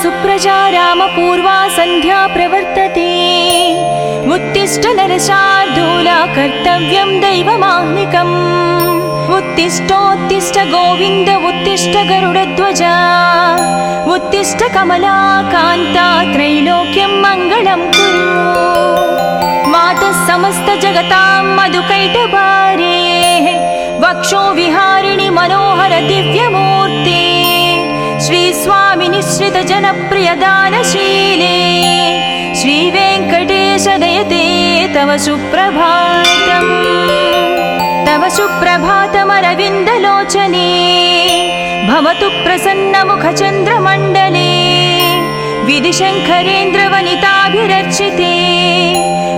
सुप्रजा रामपूर्वा सन्ध्या प्रवर्तते। उत्तिष्ठ नरशार्दूला कर्तव्यं दैवमाह्निकम्। उत्तिष्ठोत्तिष्ठ गोविन्द उत्तिष्ठ गरुडध्वजा। उत्तिष्ठ कमलाकान्ता त्रैलोक्यं मङ्गलं कुरु। मातः समस्त जगतां मधुकैटभारे वक्षो विहारिणि मनोहर दिव्यमूर्ते। श्रीस्वामि निश्रित जनप्रिय दानशीले श्रीवेङ्कटेश दयते तव सुप्रभातम्। तव सुप्रभातमरविन्दलोचने भवतु प्रसन्नमुखचन्द्रमण्डले। विधिशङ्करेन्द्रवनिताभिरर्चिते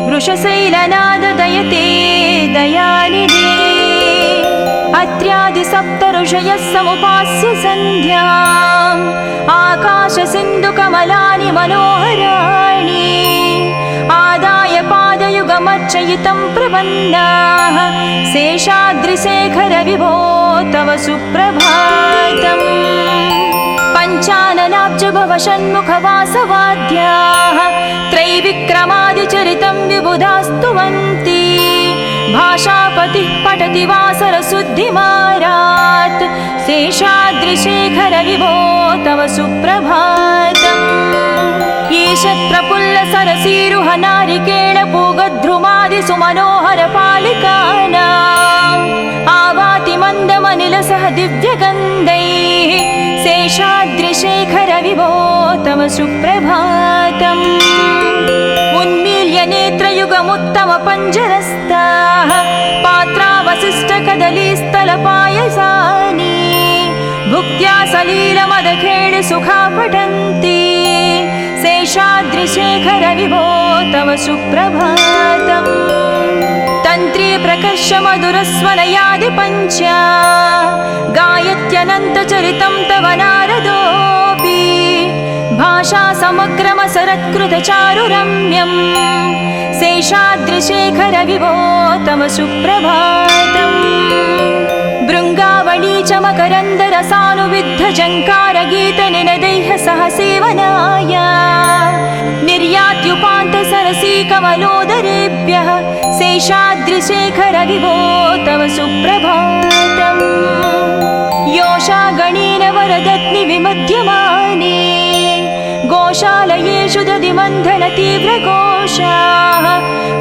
वृषशैलनाद दयते दयानिधे। अत्र्यादिसप्तऋषयः समुपास्य सन्ध्याम् आकाशसिन्धुकमलानि मनोहराणि। आदाय पादयुगमर्चयितं प्रपन्नाः शेषाद्रिशेखर विभो तव सुप्रभातम्। पञ्चाननाब्ज भव षण्मुखवासवाद्याः त्रैविक्रमादिचरितं विबुधास्तुवन्ति। भाषापतिः पठति वासरशुद्धिमारात् शेषाद्रिशेखर विभो तव सुप्रभातम्। ईशत्प्रफुल्ल सरसीरुह नारिकेळ पूगद्रुमादि सुमनोहर पालिकानाम् आवाति मन्दमनिलसह दिव्यगन्धैः शेषाद्रिशेखर विभो तव सुप्रभातम्। उन्मील्य नेत्रयुगमुत्तम पञ्जरस्ताः पात्रावशिष्टकदलीस्थलपायसानि भुक्त्या सलीलमदखेळ सुखा पठन्ति शेषाद्रिशेखर विभो तव सुप्रभातम्। तन्त्री प्रकर्ष मधुरस्वनयादि पञ्चा गायत्यनन्तचरितं तव नारदोऽपि। भाषा समग्रमसरत्कृतचारुरम्यम् शेषाद्रिशेखर विभो तव सुप्रभातम्। भृङ्गावळी च मकरन्दरसानुविद्ध जङ्कारगीतनिनदैः सह सेवनाय निर्यात्युपान्त सरसी कमलोदरेभ्यः शेषाद्रिशेखर विभो तव सुप्रभातम्। योषा गणेन वरदत्नि विमध्यमाने गोशालयेषु दधिमन्थन तीव्रघोषाः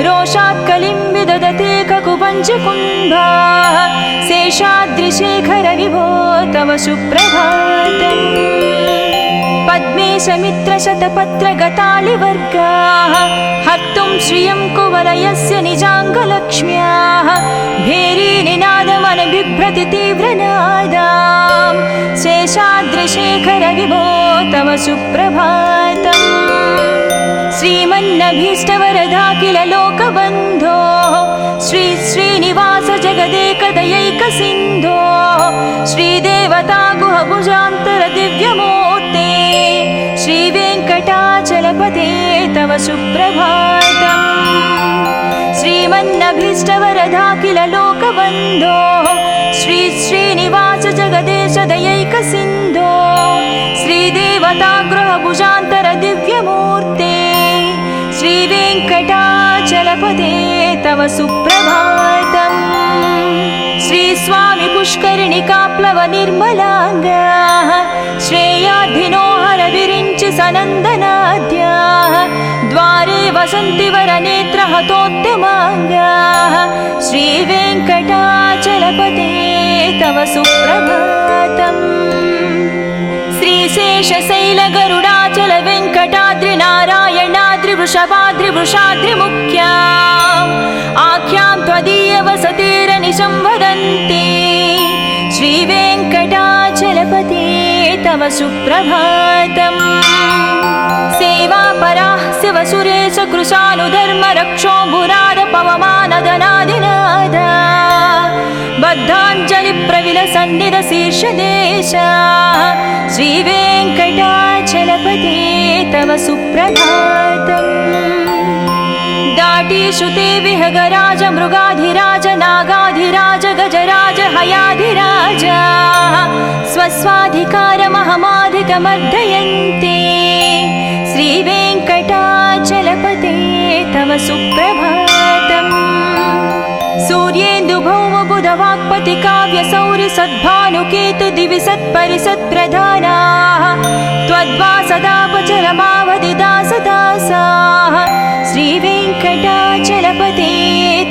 रोषात् कलिं विदधते ककुपञ्चकुम्भाः शेषाद्रिशेखर विभो तव सुप्रभातम्। पद्मेशमित्रशतपत्रगतालिवर्गाः हर्तुं श्रियं कुवलयस्य निजाङ्गलक्ष्म्याः भेरीनिनादमनबिभ्रति तीव्रनादाम् शेषाद्रिशेखर विभो तव सुप्रभातम्। श्रीमन्नभीष्टवरदा किल लोकबन्धो श्री श्रीनिवास जगदेकदयैकसिन्धो श्रीदेवता गुहभुजान्तर दिव्यमूर्ते श्रीवेङ्कटाचलपते तव सुप्रभातम्। श्रीमन्नभीष्टवरदा किल लोकबन्धो श्री श्रीनिवास जगदेश दयैकसिन्धो श्रीदेवता गृहभुजान्तर दिव्यमूर्ते श्रीवेङ्कटाचलपते तव सुप्रभातम्। श्रीस्वामि पुष्करिणिकाप्लव निर्मलाङ्गाः श्रेयाधिनो हरविरिञ्चि सनन्दनाद्याः द्वारे वसन्ति वरनेत्रहतोत्तमाङ्गाः श्रीवेङ्कटाचलपते तव सुप्रभातम्। श्रीशेषशैलगरुडाचल वेङ्कटाद्रिनारायणाद्रिवृषभाद्रिवृषाद्रिमुख्या आख्यां त्वदीय वसतिरनिशं वदन्ति श्रीवेङ्कटाचलपते तव सुप्रभातम्। सेवापराः शिवसुरेश कृशानुधर्मरक्षो भुराद पवमानदनादिनाद बद्धाञ्जलिप्रविलसन्निधशीर्षदेशा श्रीवेङ्कटाचलपते तव सुप्रभातम्। दाटीश्रुते विहगराज मृगाधिराज नागाधिराज गजराज हयाधिराज स्वस्वाधिकारमहमाधिकमर्दयन्ते तव सुप्रभातम् सूर्येन्दुभौमबुधवाक्पति काव्यसौरि सद्भानुकेतु दिवि सत्परिसत्प्रधानाः त्वद्वासदापचरमावधिदासदासाः श्रीवेङ्कटाचलपते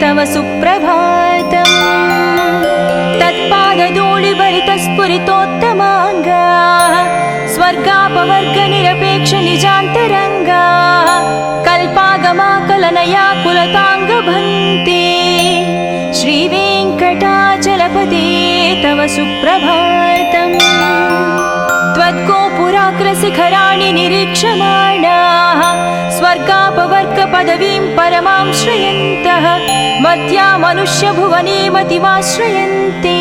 तव सुप्रभातम् तत्पादधूलिभरितस्फुरितोत्तमाङ्गाः स्वर्गापवर्गनिरपेक्ष निजान्तरङ्गाः कल्पागमाकलनया कुलताङ्गभन्ते श्रीवेङ्कटाचलपते तव सुप्रभातम् त्वद्गोपुराग्रशिखराणि निरीक्षमाणाः स्वर्गापवर्गपदवीं परमां श्रयन्तः मर्त्या मनुष्यभुवने मतिमाश्रयन्ते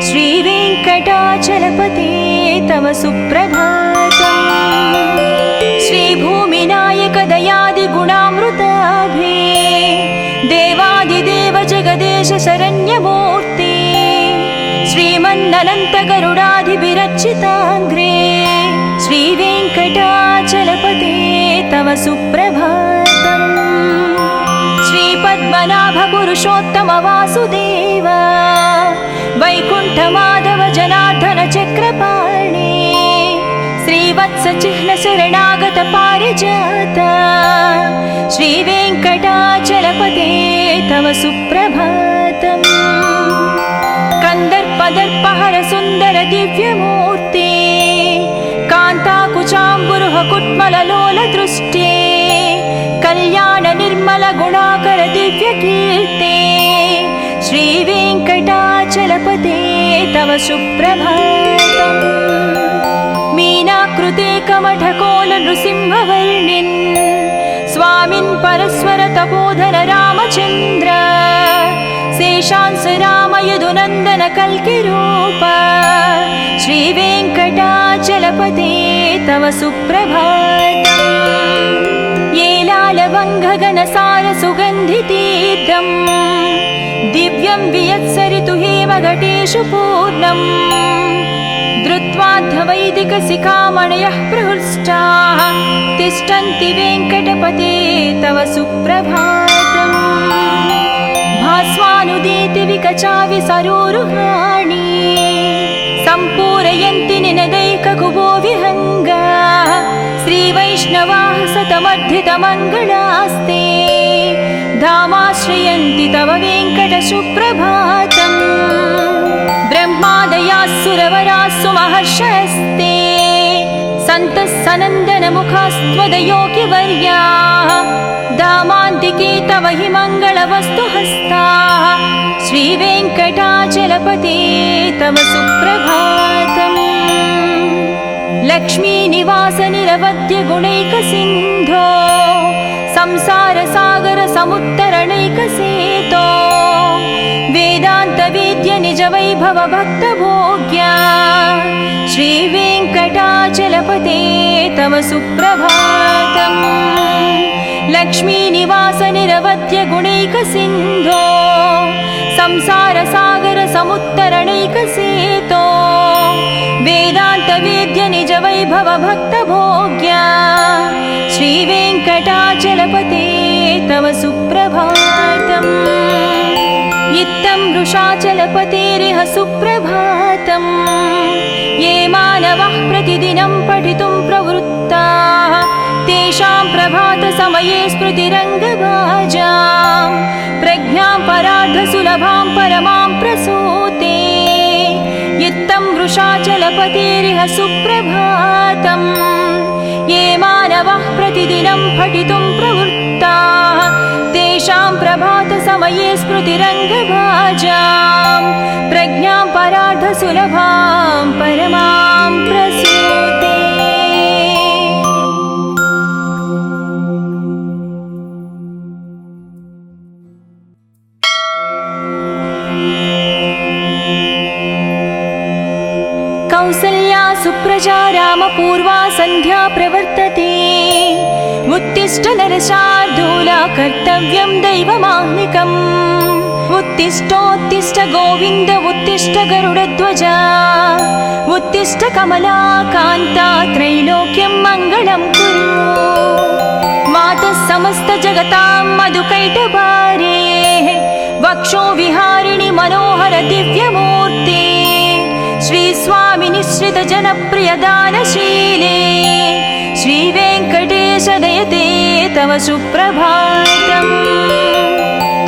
श्रीवेङ्कटाचलपते तव सुप्रभातम् श्रीभूमिनायक दयादिगुणामृताभे देवादिदेव जगदेश शरण्यमूर्ते श्रीमन्ननन्तगरुडाधिविरचिताङ्घ्रे श्रीवेङ्कटाचलपते तव सुप्रभातम् श्रीपद्मनाभ पुरुषोत्तम वासुदेव वैकुण्ठमाधव जनार्दन चक्रपाणे श्रीवत्सचिह्न शरणागत पारिजात श्रीवेङ्कटाचलपते तव सुप्रभातम् कन्दर्पदर्पहर सुन्दर दिव्यमूर्ते कान्ताकुचाम्बुरुह कुट्मललोलदृष्टे कल्याण निर्मल गुणाकर दिव्यकीर्ते श्रीवेङ्कटाचलपते तव सुप्रभातम् मीनाकृते कमठकोल नृसिंहवर्णिन् स्वामिन् परस्वर तपोधन रामचन्द्र शेषांस राम यदुनन्दन कल्किरूप श्रीवेङ्कटाचलपते तव सुप्रभातम् येलालवङ्घगनसार सुगन्धितीर्थम् दिव्यं वियत्सरितु हेमघटेषु पूर्णम् धृत्वाद्धवैदिकशिखामणयः प्रहृष्टाः तिष्ठन्ति वेङ्कटपते तव सुप्रभातम् भास्वानुदीति विकचाविसरोरुहाणि सम्पूरयन्ति निनदैककुभो विहङ्गाः श्रीवैष्णवाः सतमर्धितमङ्गलास्ते धामाश्रयन्ति तव वेङ्कटसुप्रभातम् ब्रह्मादयाः सुरवराः सुमहर्षयस्ते सन्तः सनन्दनमुखास्त्वदयोगिवर्याः धामान्तिके तव हि मङ्गलवस्तुहस्ताः श्रीवेङ्कटाचलपते तव सुप्रभातम् लक्ष्मीनिवास निरवध्य गुणैकसिन्धो संसारसागर समुत्तरणैकसेतो वेदान्तवेद्य निजवैभव भक्तभोग्या श्रीवेङ्कटाचलपते तव सुप्रभातम् लक्ष्मीनिवास निरवध्य गुणैकसिन्धो संसारसागर समुत्तरणैकसेतो वेदान्तवेद्य निजवैभव भक्तभोग्या श्रीवेङ्कटाचलपते तव सुप्रभातम् इत्थं वृषाचलपतेरिह सुप्रभातम् ये मानवः प्रतिदिनं पठितुं प्रवृत्ताः तेषां प्रभातसमये स्मृतिरङ्गभाजां प्रज्ञां परार्धसुलभां परमां प्रसूते इत्थं वृषाचलपतेरिह सुप्रभातम् ये मानवः प्रतिदिनं पठितुं प्रवृत्ताः तेषां प्रभातसमये स्मृतिरङ्गभाजां प्रज्ञां परार्धसुलभां परमां प्रसूते कौसल्या सुप्रजा रामपूर्वा सन्ध्या प्रवर्तते उत्तिष्ठ नरशार्दूला कर्तव्यं दैवमाह्निकम् उत्तिष्ठोत्तिष्ठ गोविन्द उत्तिष्ठ गरुडध्वजा उत्तिष्ठ कमलाकान्ता त्रैलोक्यं मङ्गलं कुरु मातः समस्त जगतां मधुकैटभारे वक्षो विहारिणि मनोहर दिव्यमूर्ते श्री स्वामी निश्रित जनप्रिय दानशीले श्री वेंकटेश दयते तव सुप्रभातम्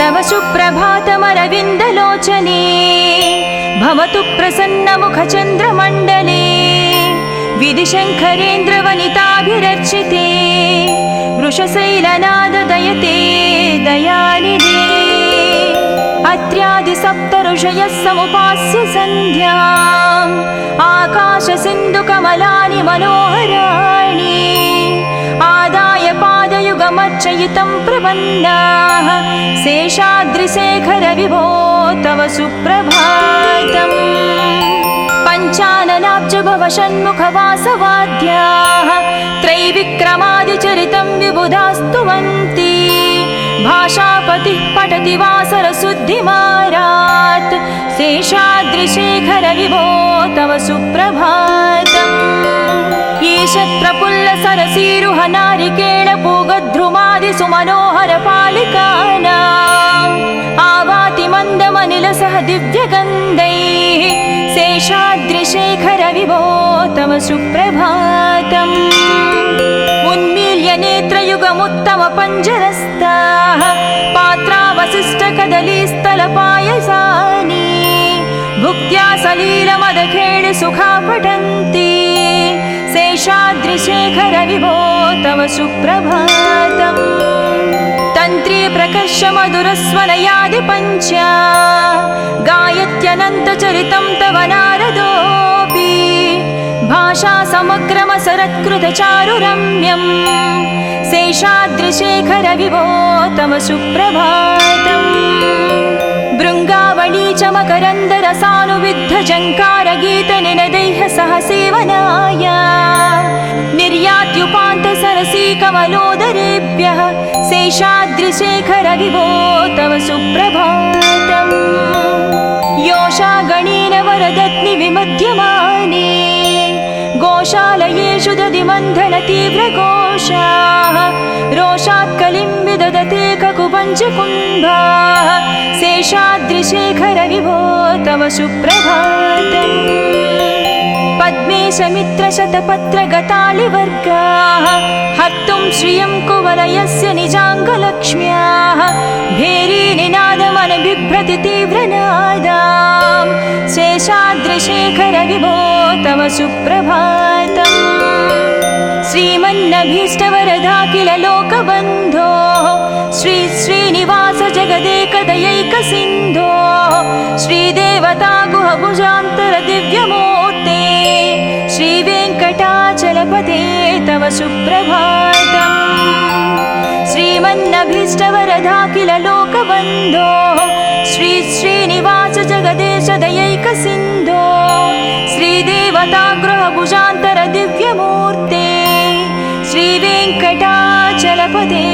तव सुप्रभातमरविन्दलोचने भवतु प्रसन्नमुखचन्द्रमण्डले विधिशङ्करेन्द्रवनिताभिरर्चिते वृषशैलनाद दयते दयानिधे अत्र्यादिसप्तऋषयः समुपास्य सन्ध्याम् आकाशसिन्धुकमलानि मनोहराणि आदाय पादयुगमर्चयितं प्रपन्नाः शेषाद्रिशेखर विभो तव सुप्रभातम् पञ्चाननाब्ज भव षण्मुखवासवाद्याः त्रैविक्रमादिचरितं विबुधास्तुवन्ति भाषापतिः पठति वासरशुद्धिमारात् शेषाद्रिशेखर विभो तव सुप्रभातम् ईशत्प्रफुल्ल सरसीरुह नारिकेळ पूगद्रुमादिसुमनोहर पालिकानाम् आवाति मन्दमनिलसह दिव्यगन्धैः शेषाद्रिशेखर विभो तव सुप्रभातम् उन्मील्य नेत्रयुगमुत्तम पञ्जरस्ताः पात्रावशिष्टकदलीस्थलपायसानि भुक्त्या सलीलमदखेळि सुखा पठन्ति शेषाद्रिशेखर विभो तव सुप्रभातम् तन्त्री प्रकर्ष मधुरस्वनयादि पञ्च गायत्यनन्तचरितं तव नारदोऽपि भाषा समग्रमसरत्कृतचारुरम्यम् शेषाद्रिशेखर विभो तव सुप्रभातम् भृङ्गावळी च मकरन्दरसानुविद्धझङ्कारगीतनिनदैः सह सेवनाय निर्यात्युपान्तसरसी कमलोदरेभ्यः शेषाद्रिशेखर विभो तव सुप्रभातम् योषा गणेन वरदत्नि विमध्यमाने गोशालयेषु दधिमन्थन तीव्रघोषाः रोषात् कलिं विदधते ककुपञ्चकुम्भाः शेषाद्रिशेखर विभो तव सुप्रभातम् पद्मेशमित्रशतपत्रगतालिवर्गाः हर्तुं श्रियं कुवलयस्य निजाङ्गलक्ष्म्याः भेरीनिनादमनबिभ्रति तीव्रनादाम् शेषाद्रिशेखर विभो तव सुप्रभातम् श्रीमन्नभीष्टवरदाखिल लोकबन्धो श्री श्रीनिवास जगदेकदयैकसिन्धो श्रीदेवता गुहभुजान्तर दिव्यमूर्ते श्रीवेङ्कटाचलपते तव सुप्रभातम् श्रीमन्नभीष्टवरदाखिल लोकबन्धो श्री श्रीनिवास जगदेश दयैकसिन्धो श्रीदेवता गृहभुजान्तर दिव्यमूर्ते श्रीवेङ्कटाचलपते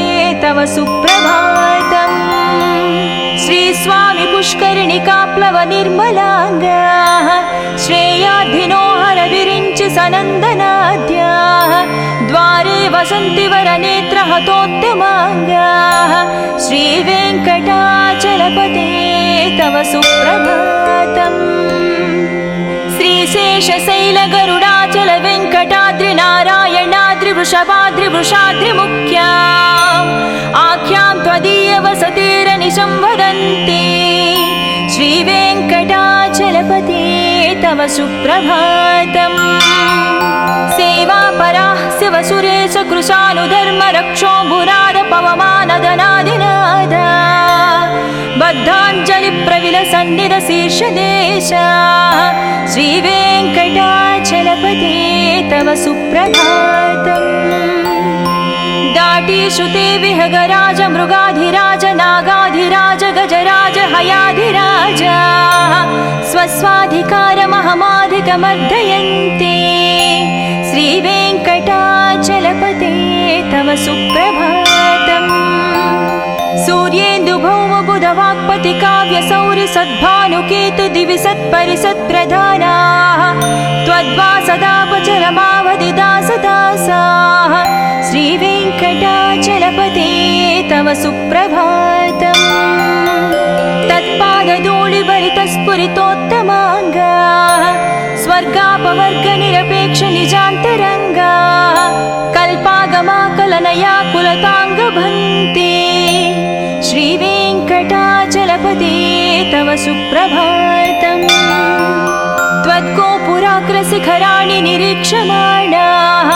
तव सुप्रभातम् श्री स्वामी पुष्करिणिकाप्लव निर्मलाङ्गाः श्रेयाधिनोहर विरिञ्चि सनन्दनाद्याः द्वारे वसन्ति वरनेत्रहतोद्यमाङ्गाः श्रीवेङ्कटाचलपते तव सुप्रभातम् श्रीशेषशैलगरुडाचल वेङ्कटाद्रिनारायणाद्रिवृषभाद्रिवृषाद्रिमुख्याम् आख्यां त्वदीयवसतिरनिशं वदन्ति श्रीवेङ्कटाचलपते तव सुप्रभातम् सेवापराः शिवसुरेश कृशानुधर्म रक्षोऽम्बुराद पवमानदनादिनादा बद्धाञ्जलिप्रविलसन्निधशीर्षदेशः श्रीवेङ्कटाचलपते तव सुप्रभातम् दाटीश्रुते विहगराज मृगाधिराज नागाधिराज गजराज हयाधिराज स्वस्वाधिकारमहमाधिकमर्दयन्ते श्रीवेङ्कटाचलपते तव सुप्रभातम् सूर्येन्दुभौमबुधवाक्पति काव्यसौरि सद्भानुकेतु दिवि सत्परिसत्प्रधानाः त्वद्वासदापचरमावधि दासदासाः श्रीवेङ्कटाचलपते तव सुप्रभातम् तत्पादधूलिभरितस्फुरितोत्तमाङ्गा स्वर्गापवर्गनिरपेक्ष निजान्तरङ्गा कल्पागमाकलनया कुलताङ्गभन्ते श्रीवेङ्कटाचलपते तव सुप्रभातम् त्वद्गोपुराग्रशिखराणि निरीक्षमाणाः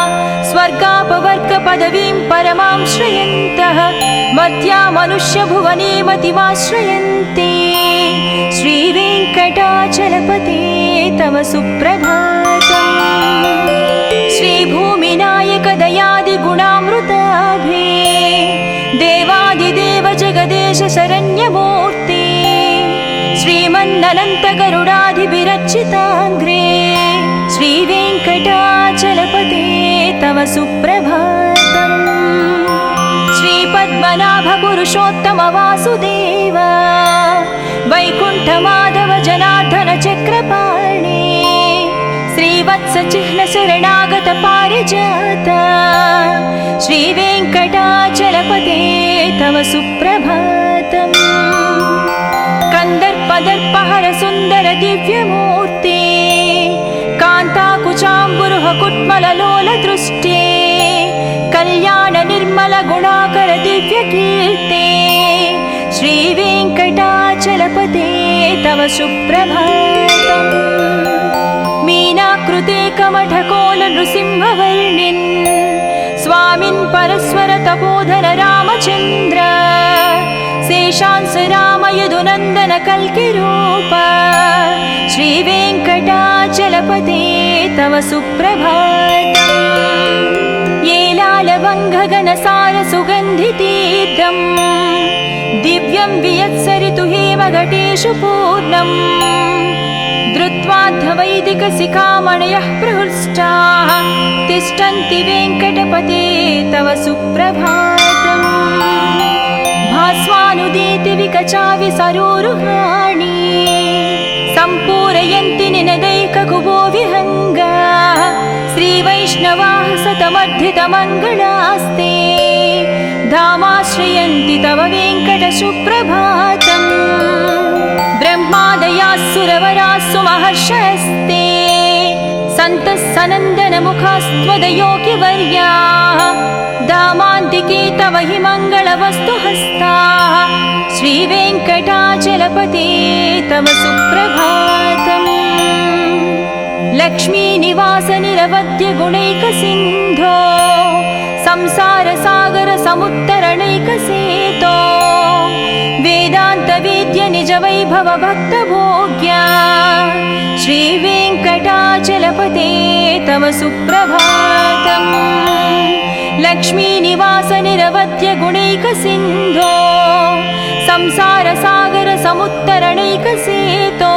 स्वर्गापवर्गपदवीं परमां श्रयन्तः मर्त्या मनुष्यभुवने मतिमाश्रयन्ते श्रीवेङ्कटाचलपते तव सुप्रभातम् श्रीभूमिनायक दयादिगुणामृताभे देवादिदेव जगदेश शरण्यमूर्ते श्रीमन्ननन्तगरुडाधिभिरर्चिताङ्ग्रे श्रीवेङ्कटाचलपते तव सुप्रभातम् श्रीपद्मनाभपुरुषोत्तम वासुदेव वैकुण्ठमाधव जनार्दन चक्रपाणे श्रीवत्सचिह्न शरणागत पारिजात श्रीवेङ्कटाचलपते तव सुप्रभातम् कंदर्पदर्पहर सुंदर दिव्यमूर्ते कांताकुचाम्बुरुह कुट्मललोल दृष्टे कल्याण निर्मल गुणाकर दिव्यकीर्ते श्रीवेङ्कटाचलपते तव सुप्रभातम् मीनाकृते कमठकोल नृसिंहवर्णिन् स्वामिन् परस्वर तपोधन रामचन्द्र शेषांस राम यदुनन्दन कल्किरूप श्रीवेङ्कटाचलपते तव सुप्रभातम् येलालवङ्घगणसार सुगन्धितीर्थम् दिव्यं वियत्सरितु हेमघटेषु पूर्णम् धृत्वाद्धवैदिकशिखामणयः प्रहृष्टाः तिष्ठन्ति वेङ्कटपते तव सुप्रभातम् भास्वानुदीति विकचाविसरोरुहाणि सम्पूरयन्ति निनदैककुबो विहङ्गा श्रीवैष्णवाः सतमर्धितमङ्गलास्ते धामाश्रयन्ति तव वेङ्कटसुप्रभातम् ब्रह्मादयाः सुरवराः सुमहर्षयस्ते सन्तः सनन्दनमुखास्त्वदयोगिवर्याः धामान्तिके तव हि मङ्गलवस्तुहस्ताः श्रीवेङ्कटाचलपते तव सुप्रभातम् लक्ष्मीनिवास निरवध्य गुणैकसिन्धो संसारसागर समुत्तरणैकसेतो वेदान्तवेद्य निज वैभव भक्तभोग्या श्रीवेङ्कटाचलपते तव सुप्रभातम् लक्ष्मीनिवास निरवध्य गुणैकसिन्धो संसारसागर समुत्तरणैकसेतो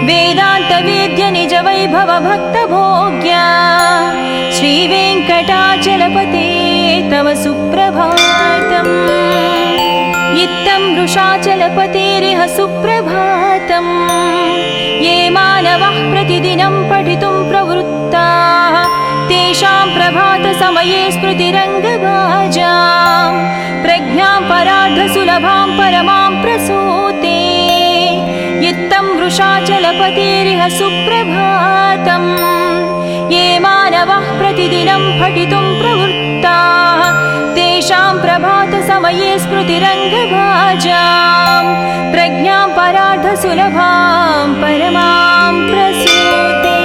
वेदान्तवेद्य निज वैभव भक्तभोग्या श्रीवेङ्कटाचलपते तव सुप्रभातम् इत्थं वृषाचलपतेरिह सुप्रभातम् ये मानवः प्रतिदिनं पठितुं प्रवृत्ताः तेषां प्रभातसमये स्मृतिरङ्गभाजां प्रज्ञां परार्धसुलभां परमां प्रसूते इत्थं वृषाचलपतेरिह सुप्रभातम् ये मानवः प्रतिदिनं पठितुं प्रवृत्ताः तेषां प्रभातसमये स्मृतिरङ्गभाजां प्रज्ञां परार्धसुलभां परमां प्रसूते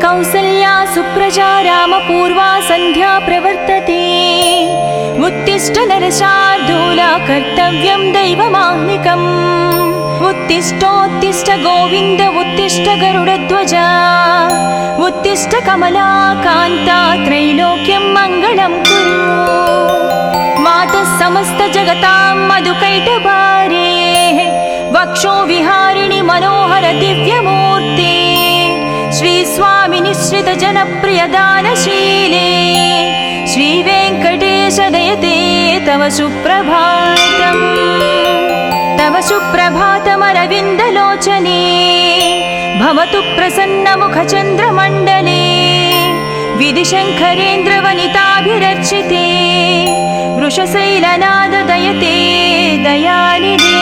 कौसल्या सुप्रजा रामपूर्वा सन्ध्या प्रवर्तते उत्तिष्ठ नरशार्दूला कर्तव्यं दैवमाह्निकम् उत्तिष्ठोत्तिष्ठ गोविन्द उत्तिष्ठ गरुडध्वजा उत्तिष्ठ कमलाकान्ता त्रैलोक्यं मङ्गलं कुरु मातः समस्त जगतां मधुकैटभारे वक्षो विहारिणि मनोहर दिव्यमूर्ते श्री स्वामी निश्रित जनप्रिय दानशीले श्रीवेङ्कटेश दयते तव सुप्रभातम् तव सुप्रभातमरविन्दलोचने भवतु प्रसन्नमुखचन्द्रमण्डले विधिशङ्करेन्द्रवनिताभिरर्चिते वृषशैलनाददयते दयानिधे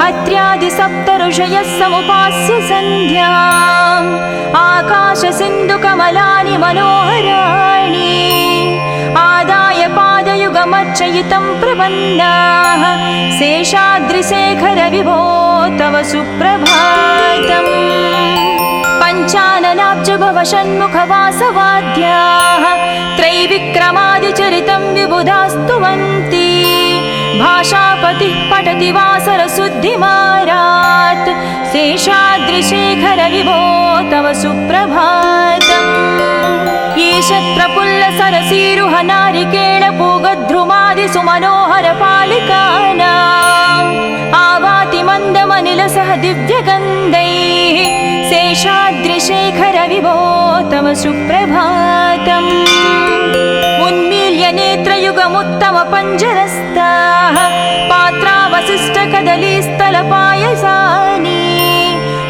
अत्र्यादिसप्तऋषयः समुपास्य सन्ध्याम् आकाशसिन्धुकमलानि मनोहराणि आदाय पादयुगमर्चयितं प्रपन्नाः शेषाद्रिशेखर विभो तव सुप्रभातम् पञ्चाननाब्ज भव षण्मुखवासवाद्याः त्रैविक्रमादिचरितं विबुधास्तुवन्ति भाषापतिः पठति वासरशुद्धिमारात् शेषाद्रिशेखर विभो तव सुप्रभातम् ईषत्प्रफुल्लसरसीरुह नारिकेळपूगद्रुमादिसुमनोहरपालिकानाम् आवाति मन्दमनिलसह दिव्यगन्धैः शेषाद्रिशेखर विभो तव सुप्रभातम् उन्मील्य नेत्रयुगमुत्तमपञ्जरस्ताः पात्रावशिष्टकदलीस्थलपायसानि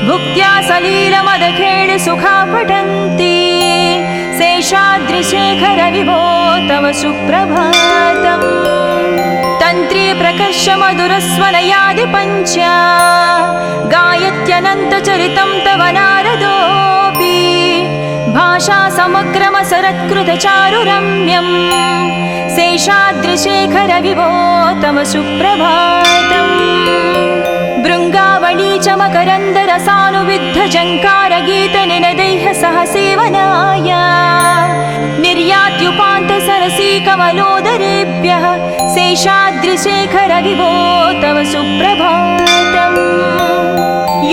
भुक्त्या सलीलमदखेळि सुखा पठन्ति शेषाद्रिशेखर विभो तव सुप्रभातम् तन्त्री प्रकर्ष मधुरस्वनयादि पञ्चा गायत्यनन्तचरितं तव नारदोऽपि भाषा समग्रमसरत्कृतचारुरम्यम् शेषाद्रिशेखर विभो तव सुप्रभातम् भृङ्गावळी च मकरन्दरसानुविद्धझङ्कारगीतनिनदैः सह सेवनाय निर्यात्युपान्तसरसीकमलोदरेभ्यः शेषाद्रिशेखर विभो तव सुप्रभातम्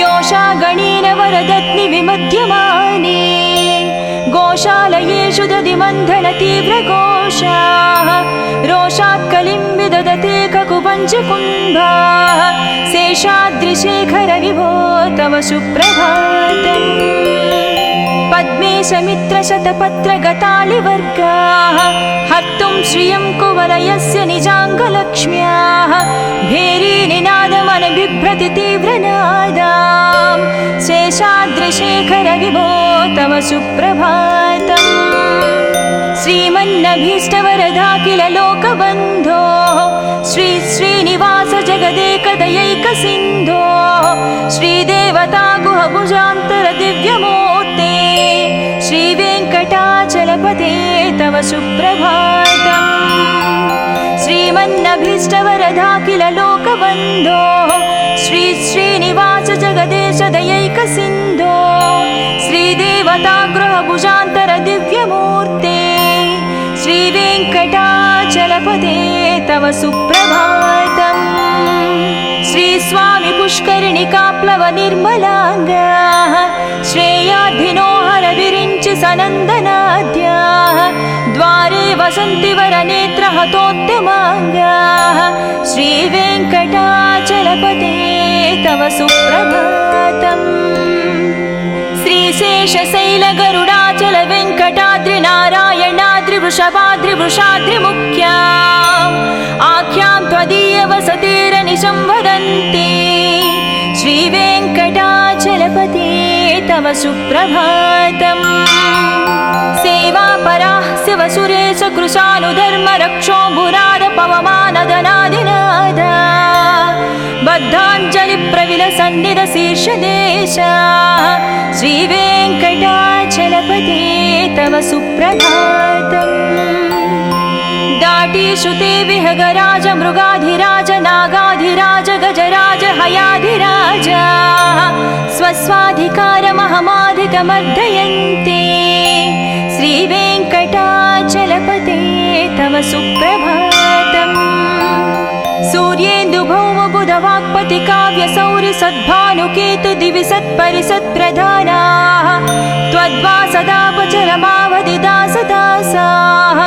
योषा गणेन वरदत्नि विमध्यमाने गोशालयेषु दधिमन्थन तीव्रघोषाः रोषात् कलिं विदधते ककुपञ्चकुम्भाः शेषाद्रिशेखर विभो तव सुप्रभातम् पद्मेशमित्रशतपत्रगतालिवर्गाः हर्तुं श्रियं कुवलयस्य निजाङ्गलक्ष्म्याः भेरीनिनादमनबिभ्रति तीव्रनादाम् शेषाद्रिशेखर विभो तव सुप्रभातम् श्रीमन्नभीष्टवरदाखिल लोकबन्धो श्री श्रीनिवास जगदेकदयैकसिन्धो श्रीदेवता गुहभुजान्तर दिव्यमूर्ते श्रीवेङ्कटाचलपते तव सुप्रभातम् श्रीमन्नभीष्टवरदाखिल लोकबन्धो श्री श्रीनिवास जगदेश दयैकसिन्धो श्रीदेवता गृहभुजान्तर दिव्यमूर्ते श्रीवेङ्कटाचलपते तव सुप्रभातम् श्रीस्वामि पुष्करिणिकाप्लव निर्मलाङ्गाः श्रेयाद्धिनोहर विरिञ्चि सनन्दनाद्याः द्वारे वसन्ति वरनेत्रहतोत्तमाङ्गाः श्रीवेङ्कटाचलपते तव सुप्रभातम् श्रीशेषशैलगरुडाचल वेङ्कटाद्रिनारायणाद्रिवृषभाद्रिवृषाद्रिमुख्याम् आख्यां त्वदीयवसतिरनिशं वदन्ति श्रीवेङ्कटाचलपते तव सुप्रभातम् सेवापराः शिवसुरेश कृशानुधर्मरक्षोऽम्बुराद पवमानदनादिनादा बद्धाञ्जलिप्रविलसन्निधशीर्षदेशा श्रीवेङ्कटाचलपते तव सुप्रभातम् दाटीश्रुते विहगराज मृगाधिराज नागाधिराज गजराज हयाधिराज स्वस्वाधिकारमहमाधिकमर्दयन्ते श्रीवेङ्कटाचलपते तव सुप्रभातम् सूर्येन्दुभौमबुधवाक्पति काव्यसौरि सद्भानुकेतु दिवि सत्परिसत्प्रधानाः त्वद्वासदापचरमावधिदासदासाः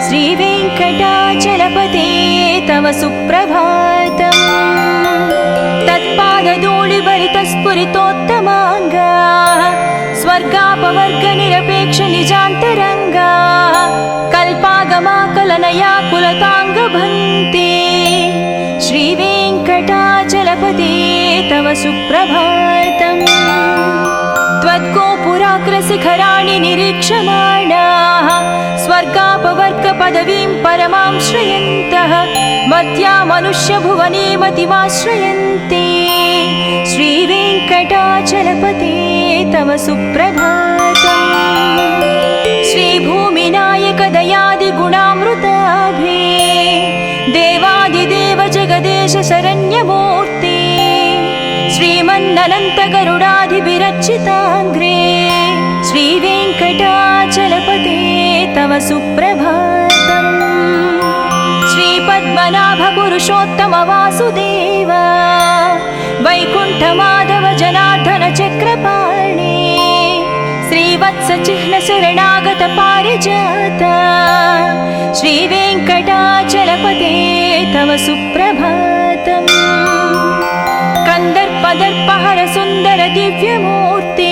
श्रीवेङ्कटाचलपते तव सुप्रभातम् तत्पादधूलिभरितस्फुरितोत्तमाङ्गाः स्वर्गापवर्गनिरपेक्षनिजान्तरङ्गाः कल्पागमाकलनया कुलताङ्गभन्ते श्रीवेङ्कटा तव सुप्रभातम् त्वद्गोपुराग्रशिखराणि निरीक्षमाणाः स्वर्गापवर्गपदवीं परमां श्रयन्तः मर्त्या मनुष्यभुवने मतिमाश्रयन्ते श्रीवेङ्कटाचलपते तव सुप्रभातम् श्रीभूमिनायक दयादिगुणामृताभे देवादिदेव जगदेश शरण्यमूर्ते श्रीमन्ननन्त गरुडाधिभिरर्चिताग्रे श्रीवेङ्कटाचलपते तव सुप्रभातम् श्रीपद्मनाभ पुरुषोत्तम वासुदेव वैकुण्ठमाधव जनार्दन चक्रपाणे श्रीवत्स चिह्न शरणागत पारिजात श्रीवेङ्कटाचलपते तव सुप्रभातम् कंदर्पदर्पहर सुंदर दिव्यमूर्ते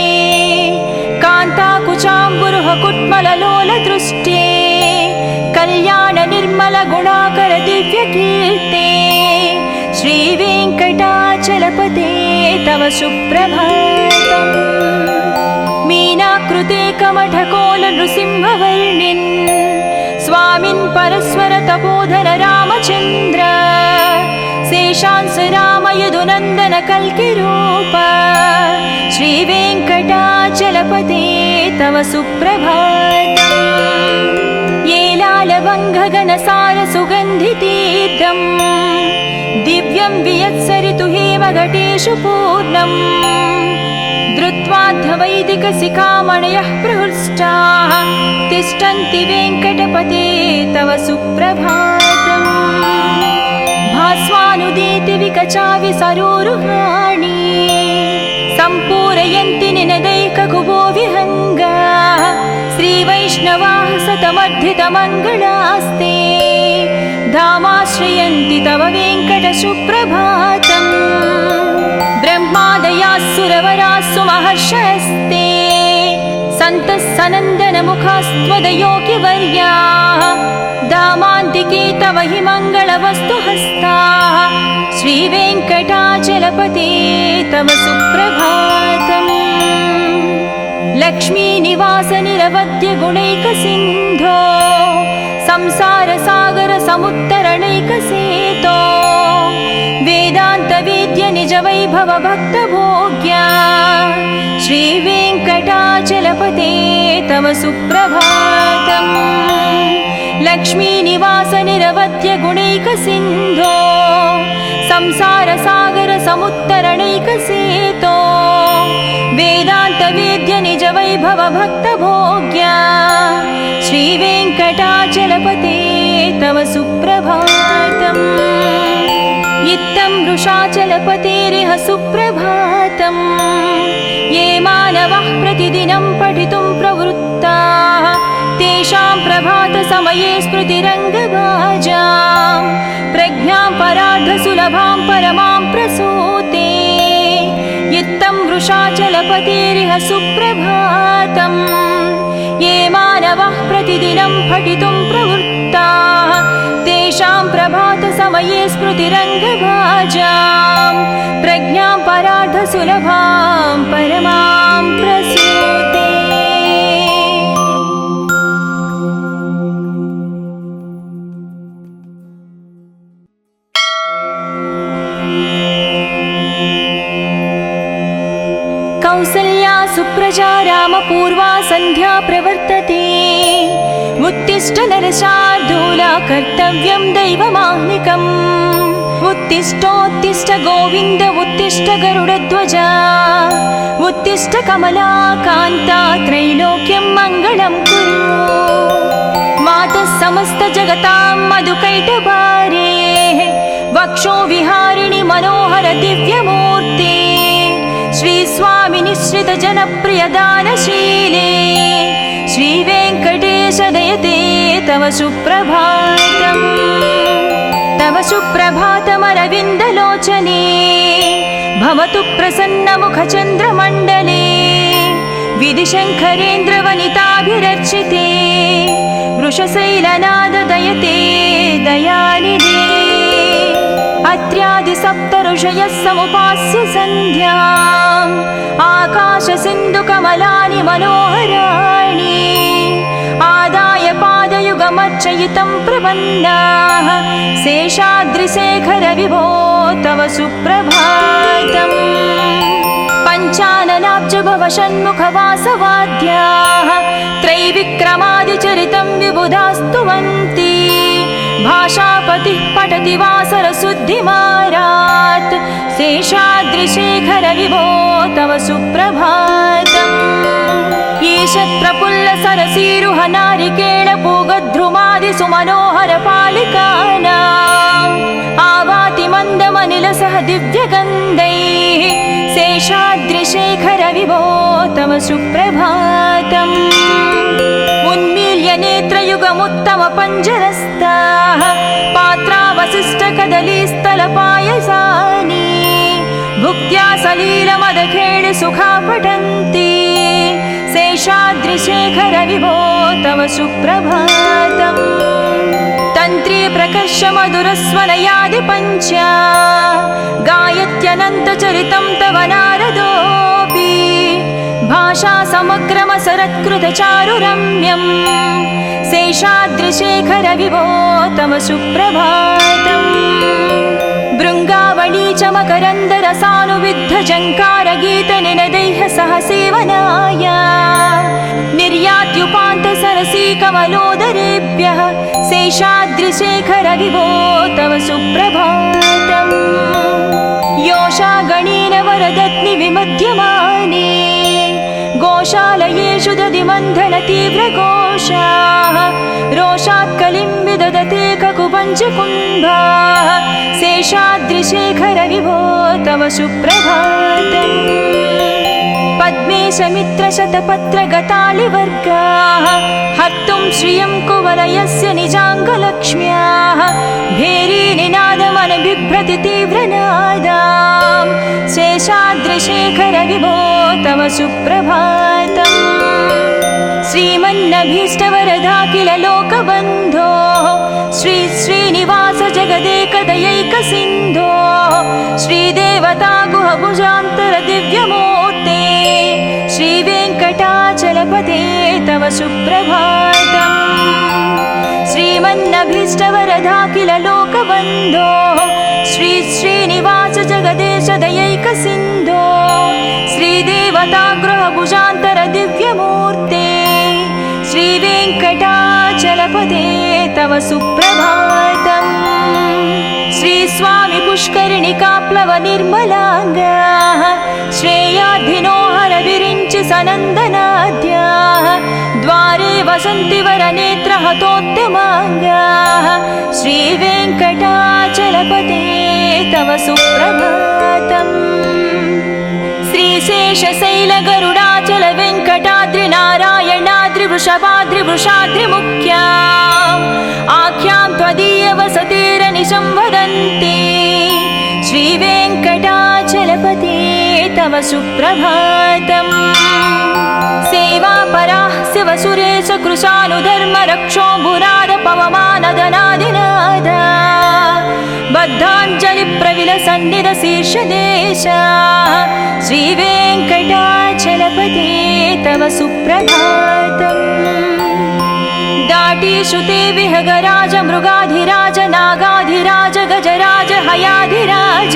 कान्ताकुचाम्बुरुह कुट्मललोल दृष्टे कल्याण निर्मल गुणाकर दिव्यकीर्ते श्रीवेङ्कटाचलपते तव सुप्रभातम् मीनाकृते कमठकोल नृसिंहवर्णिन् स्वामिन् परस्वर तपोधन रामचन्द्र शेषांस राम यदुनन्दन कल्किरूप श्रीवेङ्कटाचलपते तव सुप्रभातम् येलालवङ्घगणसार सुगन्धितीर्थम् दिव्यं वियत्सरितु हेमघटेषु पूर्णम् धृत्वाद्धवैदिकशिखामणयः प्रहृष्टाः तिष्ठन्ति वेङ्कटपते तव सुप्रभातम् भास्वानुदीति विकचाविसरोरुहाणि सम्पूरयन्ति निनदैककुबो विहङ्गाः श्रीवैष्णवाः सतमर्धितमङ्गलास्ते धामाश्रयन्ति तव वेङ्कट सुप्रभातम् ब्रह्मादयास्सुरवरास्सु महर्षयस्ते सन्तः सनन्दनमुखास्त्वदयोगिवर्याः दामान्तिके तव हि मङ्गलवस्तुहस्ताः श्रीवेङ्कटाचलपते तव सुप्रभातम् लक्ष्मीनिवास निरवध्य गुणैकसिन्धो संसारसागर समुत्तरणैकसेतो वेदान्तवेद्य निज वैभव भक्तभोग्या श्रीवेङ्कटाचलपते तव सुप्रभातम् लक्ष्मीनिवास निरवध्य गुणैकसिन्धो संसारसागर समुत्तरणैकसेतो वेदान्तवेद्य निज वैभव भक्तभोग्या श्रीवेङ्कटाचलपते तव सुप्रभातम् इत्थं वृषाचलपतेरिह सुप्रभातम् ये मानवः प्रतिदिनं पठितुं प्रवृत्ताः तेषां प्रभातसमये स्मृतिरङ्गभाजां प्रज्ञां परार्धसुलभां परमां प्रसूते इत्थं वृषाचलपतेरिह सुप्रभातम् ये मानवः प्रतिदिनं पठितुं प्रवृत्ताः तेषां प्रभातसमये स्मृतिरङ्गभाजां प्रज्ञां परार्धसुलभां परमां प्रसूते कौसल्या सुप्रजा रामपूर्वा सन्ध्या प्रवर्तते उत्तिष्ठ नरशार्दूला कर्तव्यं दैवमाह्निकम् उत्तिष्ठोत्तिष्ठ गोविन्द उत्तिष्ठ गरुडध्वजा उत्तिष्ठ कमला कान्ता त्रैलोक्यं मङ्गलं कुरु मातः समस्त जगतां मधुकैटभारे वक्षो विहारिणि मनोहर दिव्यमूर्ते श्री स्वामी निश्रित जनप्रिय दानशीले श्रीवेङ्कटेश दयते तव सुप्रभातम् तव सुप्रभातमरविन्दलोचने भवतु प्रसन्नमुखचन्द्रमण्डले विधिशङ्करेन्द्रवनिताभिरर्चिते वृषशैलनाद दयते दयानिधे अत्र्यादि सप्त ऋषयः समुपास्य सन्ध्याम् आकाश सिन्धु कमलानि मनोहराणि आदाय पादयुगमर्चयितं प्रपन्नाः शेषाद्रिशेखर विभो तव सुप्रभातम् पञ्चाननाब्ज भव षण्मुखवासवाद्याः त्रैविक्रमादिचरितं विबुधास्तुवन्ति भाषापतिः पठति वासरशुद्धिमारात् शेषाद्रिशेखर विभो तव सुप्रभातम् ईषत् प्रफुल्ल सरसीरुह नारिकेळ पूगद्रुमादि सुमनोहर पालिकानाम् आवाति मन्दमनिलसह दिव्यगन्धैः शेषाद्रिशेखर विभो तव सुप्रभातम् उन्मील्य नेत्रयुगमुत्तम पञ्जरस्ताः पात्रावशिष्टकदलीस्थलपायसानि भुक्त्या सलीलमदखेळ सुखा पठन्ति शेषाद्रिशेखर विभो तव सुप्रभातम् तन्त्री प्रकर्ष मधुरस्वनयादि पञ्चा गायत्यनन्तचरितं तव नारदोऽपि भाषा समग्रमसरत्कृतचारुरम्यम् शेषाद्रिशेखर विभो तव सुप्रभातम् भृङ्गावळी च मकरन्दरसानुविद्ध जङ्कारगीतनिनदैः सह सेवनाय निर्यात्युपान्त सरसी कमलोदरेभ्यः शेषाद्रिशेखर विभो तव सुप्रभातम् योषा गणेन वरदत्नि विमध्यमाने गोशालयेषु दधिमन्थन तीव्रघोषाः रोषात् कलिं विदधते ककुपञ्चकुम्भाः शेषाद्रिशेखर विभो तव सुप्रभातम् पद्मेशमित्रशतपत्रगतालिवर्गाः हर्तुं श्रियं कुवलयस्य निजाङ्गलक्ष्म्याः भेरीनिनादमनबिभ्रति तीव्रनादाम् शेषाद्रिशेखर विभो तव सुप्रभातम् श्रीमन्नभीष्टवरदाखिल लोकबन्धो श्री श्रीनिवास जगदेकदयैकसिन्धो श्रीदेवता गुहभुजान्तर दिव्यमूर्ते श्रीवेङ्कटाचलपते तव सुप्रभातम् श्रीमन्नभीष्टवरदाखिल लोकबन्धो श्री श्रीनिवास जगदेश दयैकसिन्धो श्रीदेवता गृहभुजान्तर दिव्यमूर्ते श्रीवेङ्कटाचलपते तव सुप्रभातम् श्रीस्वामि पुष्करिणिकाप्लव निर्मलाङ्गाः श्रेयाद्धिनो हर विरिञ्चि सनन्दनाद्याः द्वारे वसन्ति वरनेत्रहतोत्तमाङ्गाः श्रीवेङ्कटाचलपते तव सुप्रभातम् श्रीशेषशैलगरुडाचल वेङ्कटाद्रि नारायणाद्रि वृषभाद्रि वृषाद्रिमुख्याम् आख्यां त्वदीयवसतेरनिशं वदन्ति श्रीवेङ्कटाचलपते तव सुप्रभातम् सेवापराः शिवसुरेश कृशानुधर्म रक्षोऽम्बुराद पवमानदनादिनादा बद्धाञ्जलि प्रविलसन्निध शीर्षदेशाः श्रीवेङ्कटाचलपते तव सुप्रभातम् दाटीषुते विहगराज मृगाधिराज नागाधिराज गजराज हयाधिराज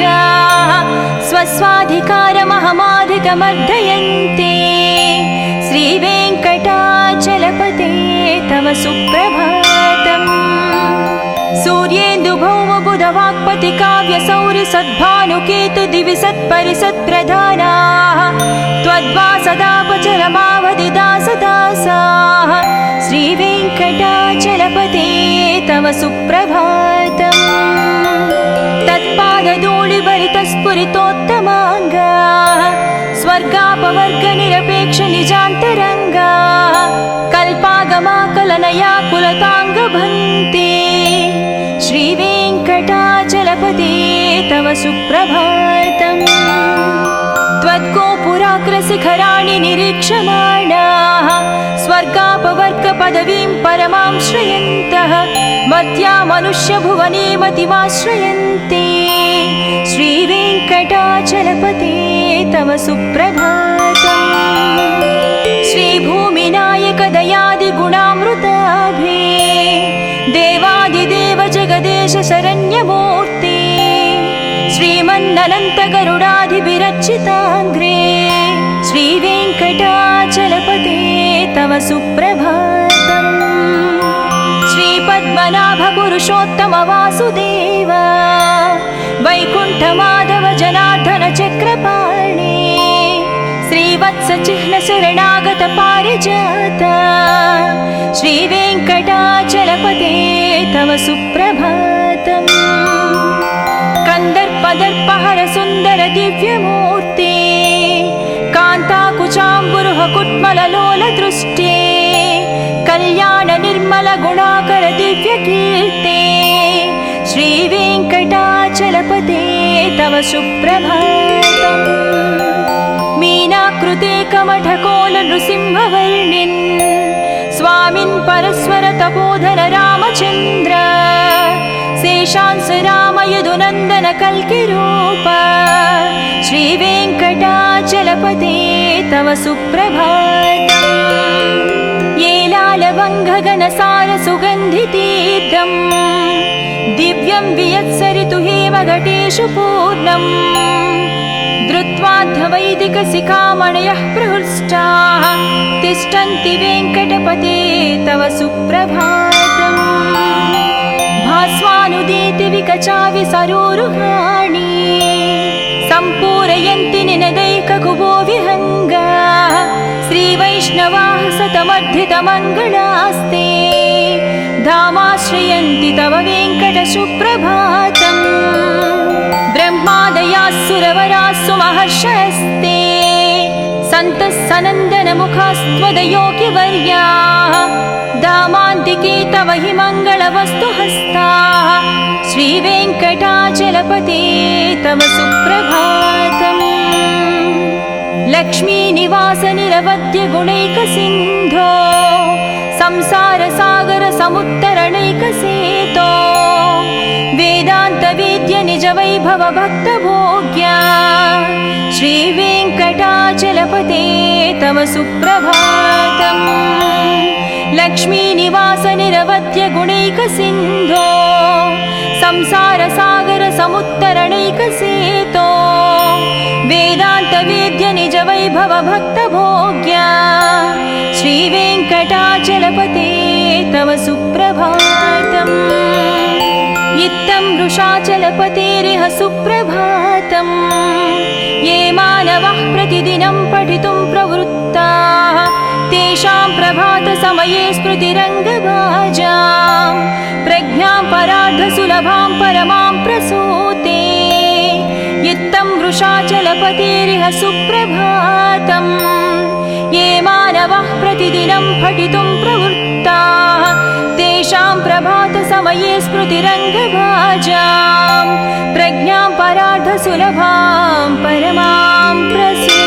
स्वस्वाधिकारमहमाधिकमर्दयन्ते श्रीवेङ्कटाचलपते तव सुप्रभातम् सूर्येन्दुभौमबुधवाक्पति काव्यसौरि सद्भानुकेतु दिवि सत्परिसत्प्रधानाः त्वद्वासदापचरमावधिदासदासाः श्रीवेङ्कटाचलपते तव सुप्रभातम् तत्पादधूलिभरितस्फुरितोत्तमाङ्गाः स्वर्गापवर्गनिरपेक्ष निजान्तरङ्गाः कल्पागमाकलनया कुलताङ्गभन्ते श्रीवेङ्कटाचलपते तव सुप्रभातम् त्वद्गोपुराग्रशिखराणि निरीक्षमाणाः स्वर्गापवर्गपदवीं परमां श्रयन्तः मर्त्या मनुष्यभुवने मतिमाश्रयन्ते चलपते तव सुप्रभातम् श्रीभूमिनायक दयादिगुणामृताभे देवादिदेव जगदेश शरण्यमूर्ते श्रीमन्ननन्त गरुडाधिभिरर्चिताङ्घ्रे श्रीवेङ्कटाचलपते तव सुप्रभातम् श्रीपद्मनाभ पुरुषोत्तम वासुदेव वैकुण्ठमाधव जनार्दन चक्रपाणे श्रीवत्स चिह्न शरणागत पारिजात श्रीवेङ्कटाचलपते तव सुप्रभातम् कन्दर्पदर्पहर सुन्दर दिव्यमूर्ते कान्ताकुचाम्बुरुह कुट्मललोल दृष्टे कल्याण निर्मल गुणाकर दिव्यकीर्ते श्रीवेङ्कटाचलपते तव सुप्रभातम् मीनाकृते कमठकोल नृसिंहवर्णिन् स्वामिन् परस्वर तपोधन रामचन्द्र शेषांस राम यदुनन्दन कल्किरूप श्रीवेङ्कटाचलपते तव सुप्रभातम् येलालवङ्घगनसार सुगन्धितीर्थम् दिव्यं वियत्सरितु हेमघटेषु पूर्णम् धृत्वाद्धवैदिकशिखामणयः प्रहृष्टाः तिष्ठन्ति वेङ्कटपते तव सुप्रभातम् भास्वानुदीति विकचाविसरोरुहाणि सम्पूरयन्ति निनदैककुबो विहङ्गाः श्रीवैष्णवाः सतमर्धितमङ्गलास्ते धामाश्रयन्ति तव वेङ्कट सुप्रभातम् ब्रह्मादयास्सुरवरास्सु महर्षयस्ते सन्तः सनन्दनमुखास्त्वदयोगिवर्याः धामान्तिके तव हि मङ्गलवस्तुहस्ताः श्रीवेङ्कटाचलपते तव सुप्रभातम् लक्ष्मीनिवास निरवद्य गुणैकसिन्धो संसारसागर समुत्तरणैकसेतो वेदान्तवेद्य निजवैभव भक्तभोग्या श्रीवेङ्कटाचलपते तव सुप्रभातम् लक्ष्मीनिवास निरवद्य गुणैकसिन्धो संसारसागर समुत्तरणैकसेतो वेदान्तवेद्य निजवैभव भक्तभोग्या श्रीवेङ्कटाचलपते तव सुप्रभातम् इत्थं वृषाचलपतेरिह सुप्रभातम् ये मानवः प्रतिदिनं पठितुं प्रवृत्ताः तेषां प्रभातसमये स्मृतिरङ्गभाजां प्रज्ञां परार्धसुलभां परमां प्रसूते इत्थं वृषाचलपतेरिह सुप्रभातम् ये मानवः प्रतिदिनं पठितुं प्रवृत्ताः तेषां प्रभातसमये स्मृतिरङ्गभाजां प्रज्ञां परार्धसुलभां परमां प्रसूते।